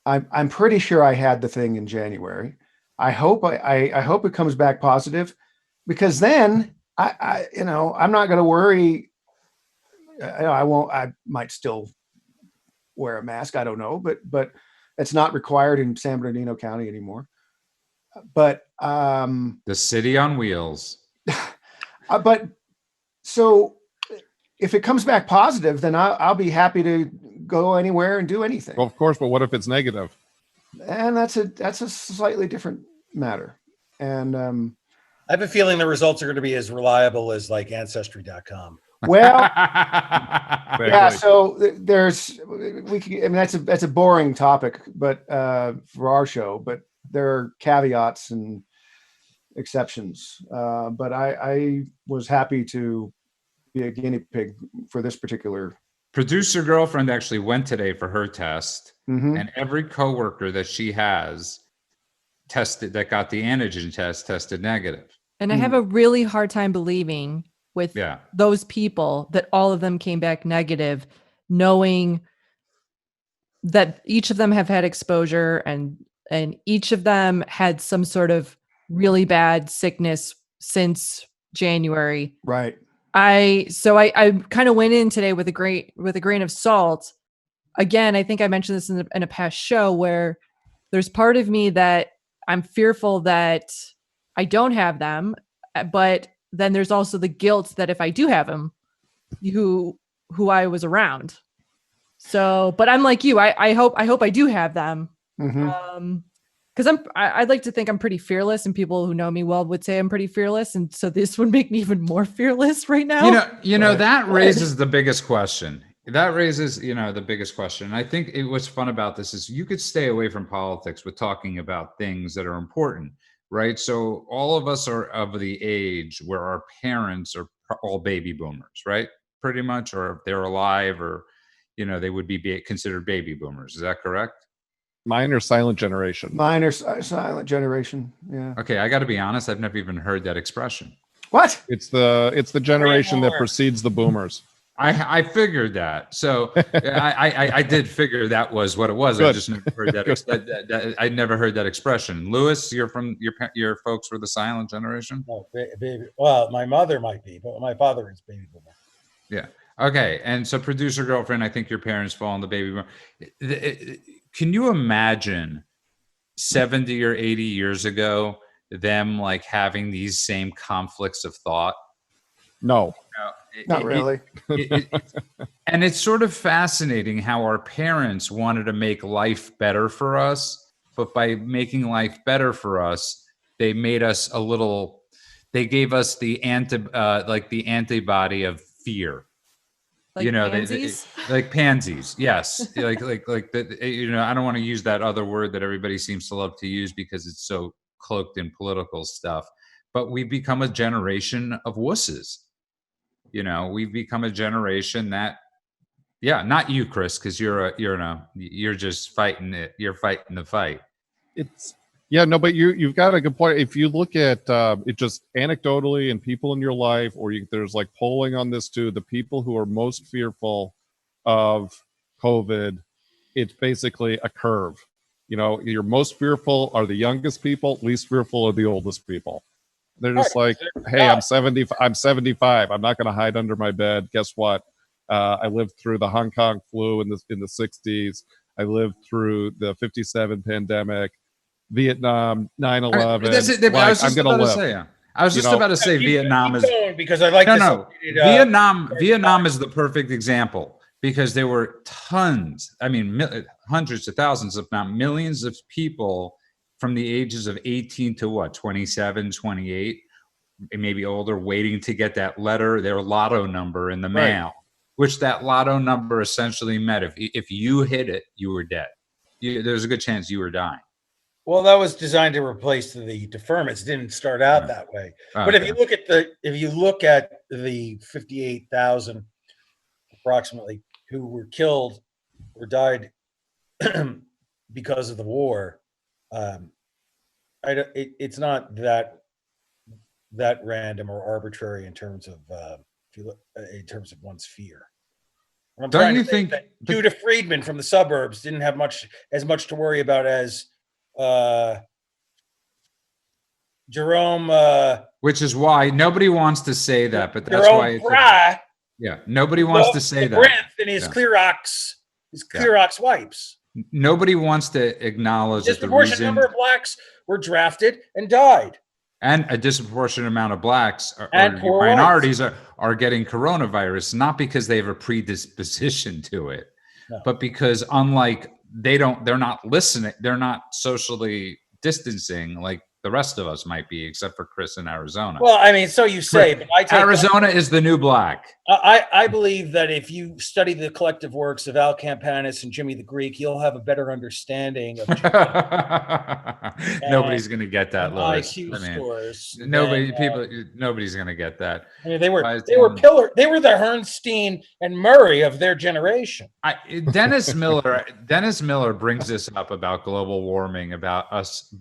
I'm pretty sure I had the thing in January. I hope it comes back positive, because then I'm not going to worry. I won't. I might still wear a mask. I don't know, but it's not required in San Bernardino County anymore. But the city on wheels. But so if it comes back positive, then I'll be happy to go anywhere and do anything. Well, of course, but what if it's negative? and that's a slightly different matter. And I have a feeling the results are going to be as reliable as like Ancestry.com. well, yeah. So there's we could. I mean, that's a boring topic, but for our show, but there are caveats and exceptions. But I was happy to be a guinea pig for this particular. Producer girlfriend actually went today for her test, Mhm. and every coworker that she has tested that got the antigen test tested negative. And I have a really hard time believing with Yeah. those people that all of them came back negative, knowing that each of them have had exposure and each of them had some sort of really bad sickness since January. Right. I kind of went in today with a grain of salt. Again, I think I mentioned this in a past show where there's part of me that I'm fearful that I don't have them, but then there's also the guilt that if I do have them, who I was around. So, but I'm like you. I hope I do have them. Mhm. Because I'd like to think I'm pretty fearless, and people who know me well would say I'm pretty fearless, and so this would make me even more fearless right now. You know that raises the biggest question. That raises, the biggest question. And I think what's fun about this is you could stay away from politics with talking about things that are important, right? So all of us are of the age where our parents are all baby boomers, right? Pretty much, or if they're alive, or they would be considered baby boomers. Is that correct? Mine are silent generation. Mine are silent generation. Yeah. Okay, I got to be honest. I've never even heard that expression. What? It's the generation that precedes the boomers. I figured that. So I did figure that was what it was. Good. I just never heard that. I never heard that expression. Lewis, you're from your folks were the silent generation. No, baby. Well, my mother might be, but my father is baby boomer. Yeah. Okay. And so, producer girlfriend, I think your parents fall in the baby boomer. Can you imagine 70 or 80 years ago them like having these same conflicts of thought? No. Not really. And it's sort of fascinating how our parents wanted to make life better for us, but by making life better for us, they made us they gave us the antibody of fear. Like pansies? Like pansies. Yes. like the, I don't want to use that other word that everybody seems to love to use because it's so cloaked in political stuff, but we've become a generation of wusses. We've become a generation that, not you, Chris, because you're just fighting it. You're fighting the fight. But you've got a good point. If you look at it just anecdotally and people in your life, or there's like polling on this too, the people who are most fearful of COVID, it's basically a curve. Your most fearful are the youngest people, least fearful are the oldest people. They're just like, hey, I'm 70. I'm 75. I'm not going to hide under my bed. Guess what? I lived through the Hong Kong flu in the 60s. I lived through the 57 pandemic, Vietnam, 9/11. I was just about to say Vietnam is because I like Vietnam is the perfect example because there were tons. I mean, hundreds of thousands, if not millions, of people from the ages of 18 to 27, 28, maybe older, waiting to get that letter, their lotto number in the mail, which that lotto number essentially meant if you hit it, you were dead. There's a good chance you were dying. Well, that was designed to replace the deferments. It didn't start out that way. But if you look at the 58,000 approximately who were killed or died because of the war, it's not that random or arbitrary in terms of one's fear. Don't you think Judah Friedman from the suburbs didn't have as much to worry about as Jerome? Which is why nobody wants to say that, but that's why. Nobody wants to say that. And his Clorox wipes. Nobody wants to acknowledge that the reason number of blacks were drafted and died, and a disproportionate amount of blacks or minorities are getting coronavirus, not because they have a predisposition to it, but because unlike they're not listening. They're not socially distancing like the rest of us might be, except for Chris in Arizona. Well, I mean, so you say, but I take Arizona is the new black. I believe that if you study the collective works of Al Campanis and Jimmy the Greek, you'll have a better understanding of Nobody's going to get that, Louis. IQ scores. Nobody's going to get that. I mean, they were the Herrnstein and Murray of their generation. Dennis Miller brings this up about global warming, about us,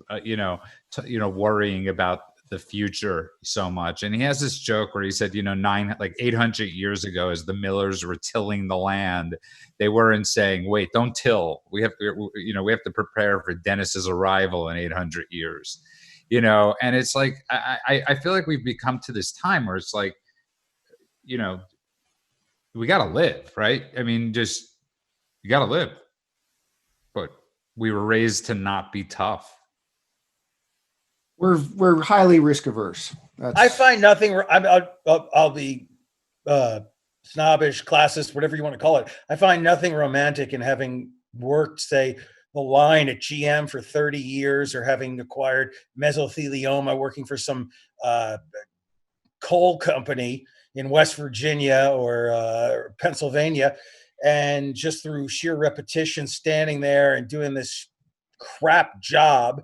worrying about the future so much. And he has this joke where he said, 800 years ago, as the Millers were tilling the land, they weren't saying, wait, don't till. We have to prepare for Dennis's arrival in 800 years, and it's like, I feel like we've become to this time where it's like, we got to live, right? I mean, you got to live, but we were raised to not be tough. We're highly risk averse. I find nothing. I'll be snobbish, classist, whatever you want to call it. I find nothing romantic in having worked, say, the line at GM for 30 years, or having acquired mesothelioma working for some coal company in West Virginia or Pennsylvania, and just through sheer repetition, standing there and doing this crap job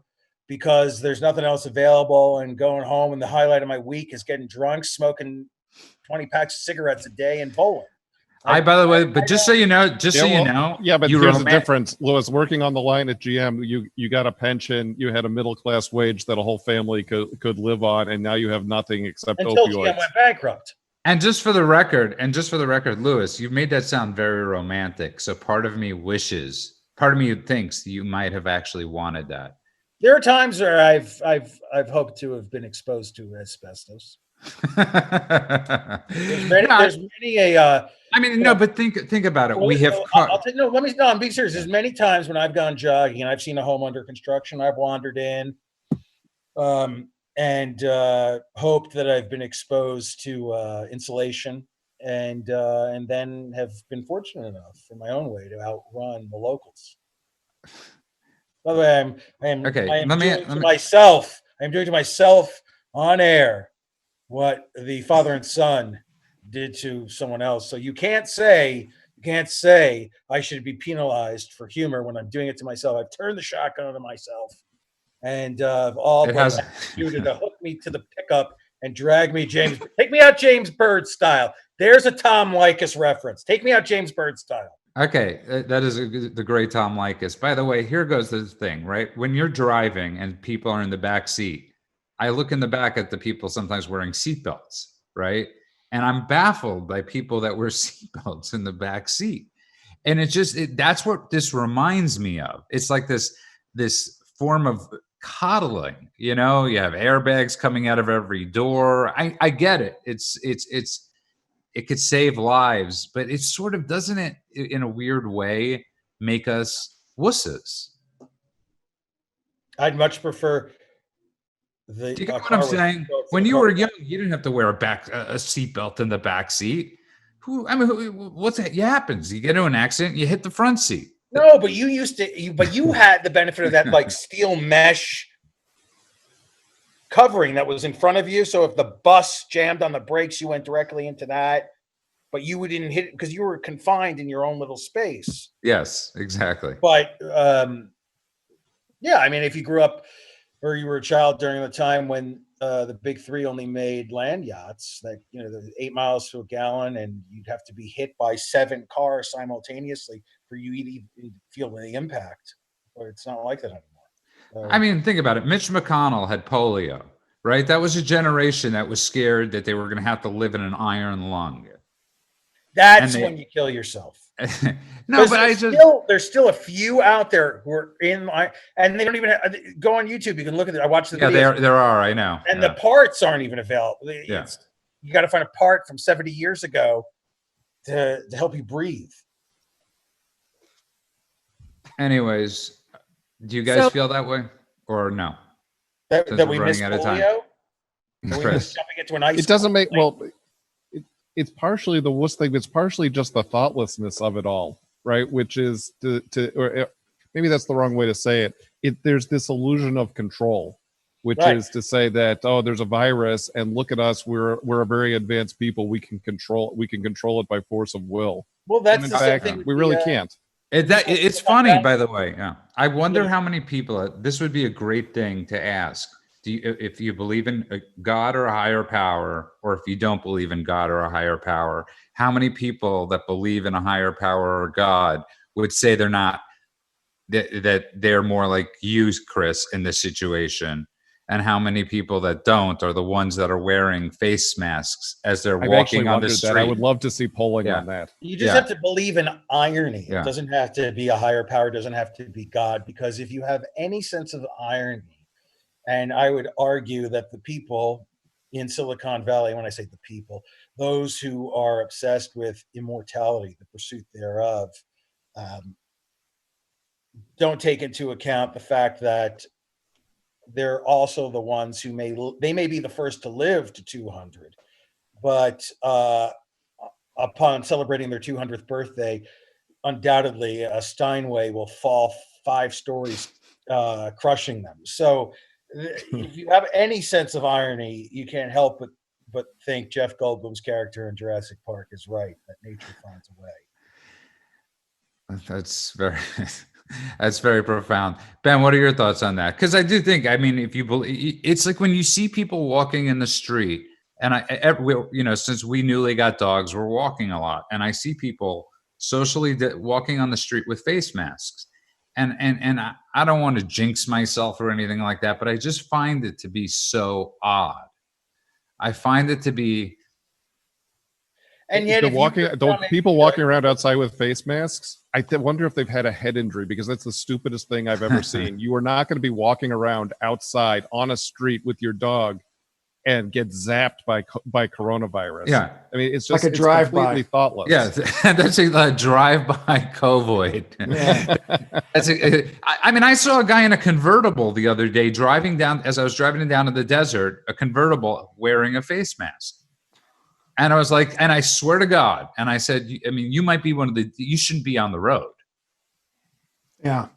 because there's nothing else available, and going home, and the highlight of my week is getting drunk, smoking 20 packs of cigarettes a day, and bowling. By the way, just so you know, yeah, but here's the difference, Louis. Working on the line at GM, you got a pension, you had a middle class wage that a whole family could live on, and now you have nothing except until opioids. GM went bankrupt. And just for the record, Louis, you've made that sound very romantic. So part of me thinks you might have actually wanted that. There are times where I've hoped to have been exposed to asbestos. There's many. But think about it. Well, we have. I'm being serious. There's many times when I've gone jogging and I've seen a home under construction. I've wandered in, and hoped that I've been exposed to insulation, and then have been fortunate enough in my own way to outrun the locals. By the way, I'm doing to myself on air what the father and son did to someone else. So you can't say I should be penalized for humor when I'm doing it to myself. I've turned the shotgun on myself, and all you to hook me to the pickup and drag me, take me out James Byrd style. There's a Tom Likas reference. Take me out James Byrd style. Okay, that is the great Tom Likas. By the way, here goes the thing, right? When you're driving and people are in the back seat, I look in the back at the people sometimes wearing seatbelts, right? And I'm baffled by people that wear seatbelts in the back seat. And that's what this reminds me of. It's like this form of coddling, you have airbags coming out of every door. I get it. It could save lives, but it sort of doesn't it in a weird way make us wusses. I'd much prefer do you get what I'm saying? When you were young, you didn't have to wear a seatbelt in the back seat. What's that happens? You get into an accident, you hit the front seat. No, but you had the benefit of that like steel mesh covering that was in front of you. So if the bus jammed on the brakes, you went directly into that, but you didn't hit it because you were confined in your own little space. Yes, exactly. But if you grew up or you were a child during the time when the big three only made land yachts that, the 8 miles to a gallon, and you'd have to be hit by 7 cars simultaneously for you to even feel the impact. But it's not like that anymore. Think about it. Mitch McConnell had polio, right? That was a generation that was scared that they were going to have to live in an iron lung. That's when you kill yourself. No, but there's still a few out there who are and they don't even go on YouTube. You can look at it. I watched the videos. Yeah, there are. I know. And the parts aren't even available. You got to find a part from 70 years ago to help you breathe. Anyways, do you guys feel that way or no? That we missed polio? Chris. Jumping into an ice. It doesn't make it's partially the wuss thing. It's partially just the thoughtlessness of it all, right? Which is maybe that's the wrong way to say it. There's this illusion of control, which Right. is to say that, oh, there's a virus, and look at us, we're a very advanced people. We can control it by force of will. Well, And that's in the same fact, thing. with we really the, can't. It's funny, by the way. Yeah, I wonder how many people. This would be a great thing to ask. Do you, if you believe in a God or a higher power, or if you don't believe in God or a higher power, how many people that believe in a higher power or God would say they're not, that they're more like you, Chris, in this situation? And how many people that don't are the ones that are wearing face masks as they're I've walking actually on the wondered street? that. I would love to see polling Yeah. on that. You just Yeah. have to believe in irony. Yeah. It doesn't have to be a higher power. It doesn't have to be God. Because if you have any sense of irony, and I would argue that the people in Silicon Valley, when I say the people, those who are obsessed with immortality, the pursuit thereof, don't take into account the fact that they're also the ones who they may be the first to live to 200, but upon celebrating their 200th birthday, undoubtedly a Steinway will fall 5 stories, crushing them. So if you have any sense of irony, you can't help but think Jeff Goldblum's character in Jurassic Park is right, that nature finds a way. That's very that's very profound. Ben, what are your thoughts on that? Because I do think, I mean, if you believe, it's like when you see people walking in the street, and since we newly got dogs, we're walking a lot, and I see people socially walking on the street with face masks, and I don't want to jinx myself or anything like that, but I just find it to be so odd. I find it to be. And yet, People walking around outside with face masks, I wonder if they've had a head injury, because that's the stupidest thing I've ever seen. You are not going to be walking around outside on a street with your dog and get zapped by coronavirus. Yeah, I mean, it's just Like a drive-by. completely thoughtless. Yeah, that's a drive-by COVID. Yeah. I mean, I saw a guy in a convertible the other day driving down, as I was driving down to the desert, a convertible wearing a face mask. And I was like, and I swear to God, and I said, I mean, you might be you shouldn't be on the road. Yeah.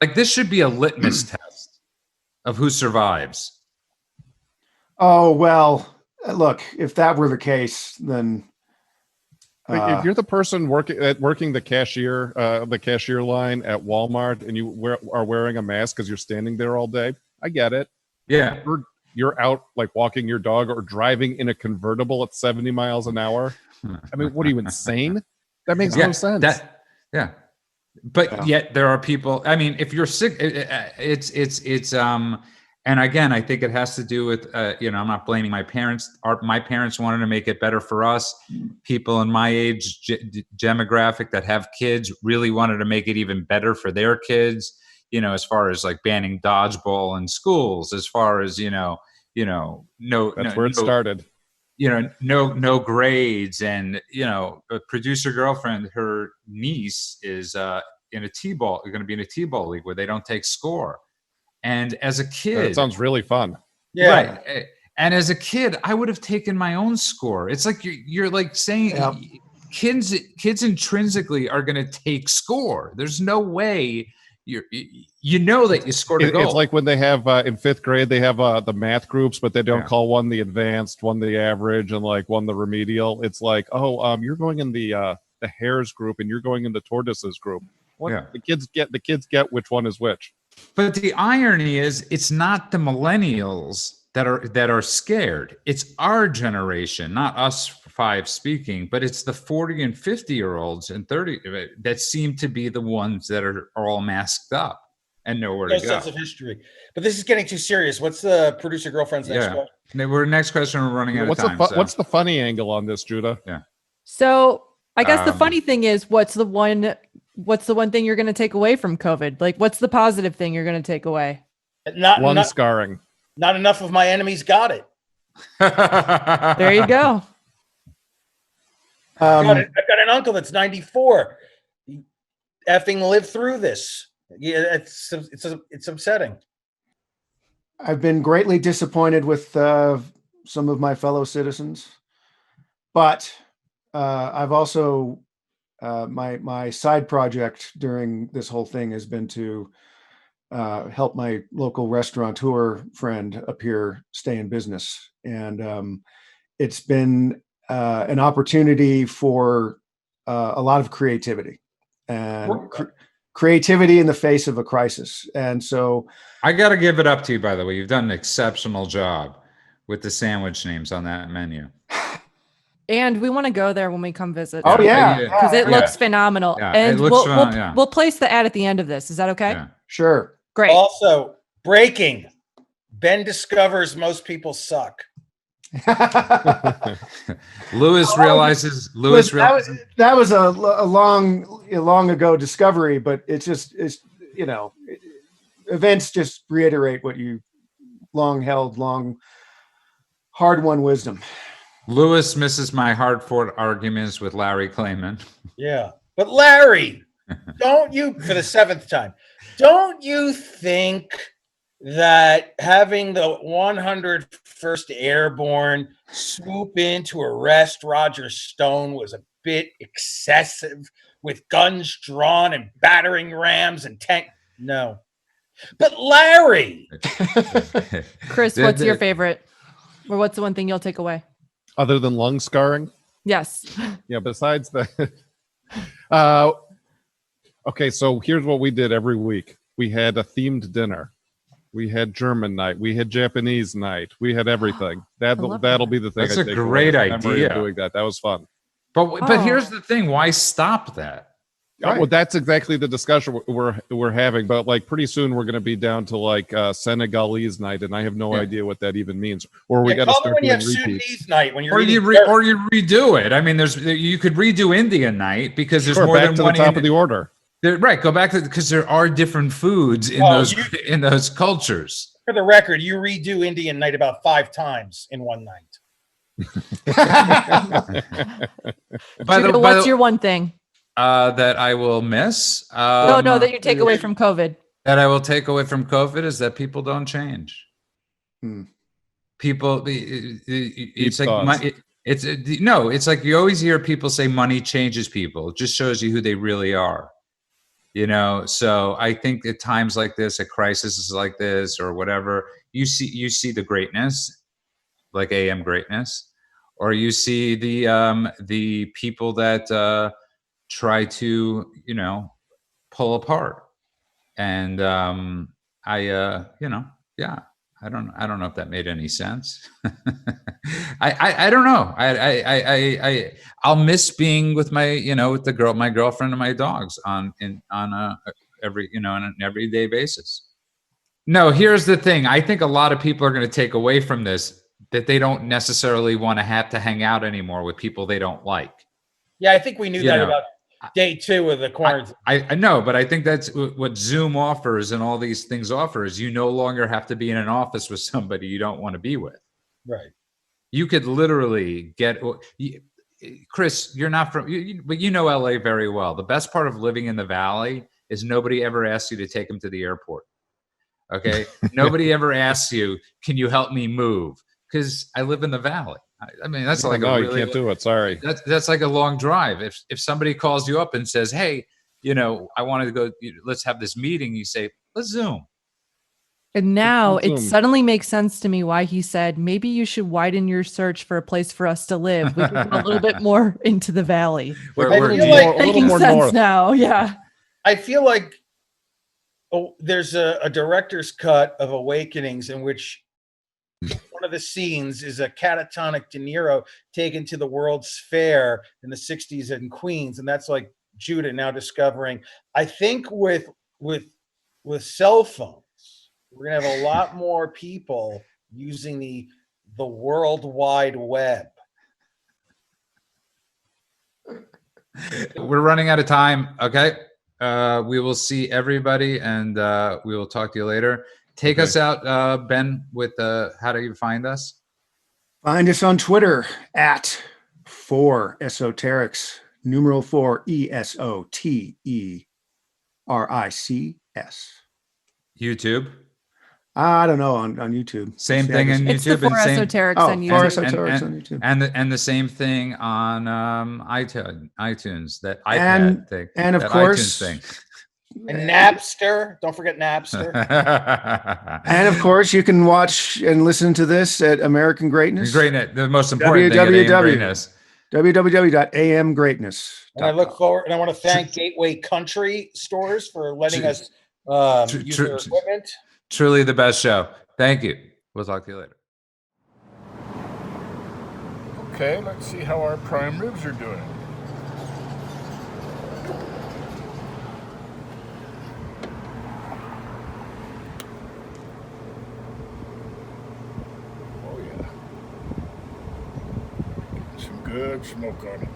Like, this should be a litmus test of who survives. Oh, well, look, if that were the case, then Like, if you're the person working the cashier line at Walmart, and you are wearing a mask because you're standing there all day, I get it. Yeah. You're out like walking your dog or driving in a convertible at 70 miles an hour. I mean, what are you, insane? That makes no sense. But yet there are people. I mean, if you're sick, it's and again, I think it has to do with I'm not blaming my parents. My parents wanted to make it better for us. People in my age demographic that have kids really wanted to make it even better for their kids. As far as like banning dodgeball in schools, as far as no, that's where it started. No grades, and a producer girlfriend, her niece is in a t-ball, going to be in a t-ball league where they don't take score. And as a kid, that sounds really fun. Yeah. Right. And as a kid, I would have taken my own score. It's like you're like saying kids intrinsically are going to take score. There's no way. That you scored a goal. It's like when they have in 5th grade, they have the math groups, but they don't call one the advanced, one the average, and like one the remedial. It's like, you're going in the hares group and you're going in the tortoises group. The kids get which one is which. But the irony is, it's not the millennials that are scared. It's our generation, not us 5 speaking, but it's the 40 and 50-year-olds and 30 that seem to be the ones that are all masked up and nowhere to go. No sense of history. But this is getting too serious. What's the producer girlfriend's next question? Next question. We're running out of time. What's the funny angle on this, Judah? Yeah. So I guess the funny thing is, what's the one thing you're going to take away from COVID? Like, what's the positive thing you're going to take away? Lung scarring. Not enough of my enemies got it. There you go. I've got an uncle that's 94. He effing lived through this. Yeah, it's upsetting. I've been greatly disappointed with some of my fellow citizens, but I've also my side project during this whole thing has been to help my local restaurateur friend up here stay in business, and it's been an opportunity for a lot of creativity and creativity in the face of a crisis. And so I got to give it up to you, by the way. You've done an exceptional job with the sandwich names on that menu. And we want to go there when we come visit. Oh yeah, because it looks phenomenal. Yeah, and it looks we'll place the ad at the end of this. Is that okay? Yeah. Sure. Great. Also, breaking. Ben discovers most people suck. Lewis realizes that was a long ago discovery, but it's events just reiterate what you long hard won wisdom. Lewis misses my hard fought arguments with Larry Klayman. Yeah. But Larry, don't you, for the 7th time, don't you think that having the 101st Airborne swoop in to arrest Roger Stone was a bit excessive with guns drawn and battering rams and tank? No. But Larry! Chris, what's your favorite? Or what's the one thing you'll take away? Other than lung scarring? Yes. Yeah, besides that. Okay, so here's what we did every week. We had a themed dinner. We had German night. We had Japanese night. We had everything. That'll be the thing. That's a great idea. Doing that was fun. But here's the thing: why stop that? Right. Well, that's exactly the discussion we're having. But like pretty soon we're going to be down to like Senegalese night, and I have no idea what that even means. Or we got to start doing repeats. Sudanese night when you're or you redo it. I mean, you could redo Indian night because there's more than one. Back to the top of the order. Right, go back to because there are different foods in those cultures. For the record, you redo Indian night about 5 times in one night. What's your one thing that I will miss? No, that you take away from COVID. That I will take away from COVID is that people don't change. People, it's like it's like you always hear people say money changes people. It just shows you who they really are. So I think at times like this, at crises like this or whatever, you see the greatness, like AM greatness, or you see the people that try to pull apart. And I don't know if that made any sense. I don't know. I'll miss being with my girlfriend and my dogs on an everyday basis. No, here's the thing. I think a lot of people are going to take away from this that they don't necessarily want to have to hang out anymore with people they don't like. Yeah, I think we knew that about day 2 of the quarantine. I know, but I think that's what Zoom offers and all these things offers. You no longer have to be in an office with somebody you don't want to be with. Right. You could literally Chris, you're not from, but you know LA very well. The best part of living in the Valley is nobody ever asks you to take them to the airport. Okay. Nobody ever asks you, can you help me move? Because I live in the Valley. I mean, that's you can't do it. Sorry. That's like a long drive. If somebody calls you up and says, hey, I wanted to go, let's have this meeting. You say, let's Zoom. And now it suddenly makes sense to me why he said, maybe you should widen your search for a place for us to live. We can go a little bit more into the Valley. We're making sense north. Now. Yeah. I feel like there's a director's cut of Awakenings in which one of the scenes is a catatonic De Niro taken to the World's Fair in the 60s in Queens. And that's like Judah now discovering, I think with cell phones, we're going to have a lot more people using the World Wide Web. We're running out of time. Okay. We will see everybody and we will talk to you later. Take us out, Ben, with how do you find us? Find us on Twitter at 4esoterics, numeral 4 ESOTERICS. YouTube. I don't know on YouTube. Same See, thing I in just- It's the YouTube four and same esoterics Oh, on Four YouTube. Esoterics on YouTube. and the same thing on iTunes, that iPad And- thing, and of that course- iTunes thing. And Napster. Don't forget Napster. And of course, you can watch and listen to this at American Greatness. Greatness, the most important thing at AM Greatness. www.amgreatness. And I look forward, and I want to thank Gateway Country Stores for letting us use their equipment. Truly the best show. Thank you. We'll talk to you later. Okay, let's see how our prime ribs are doing. Oh yeah. Some good smoke on it.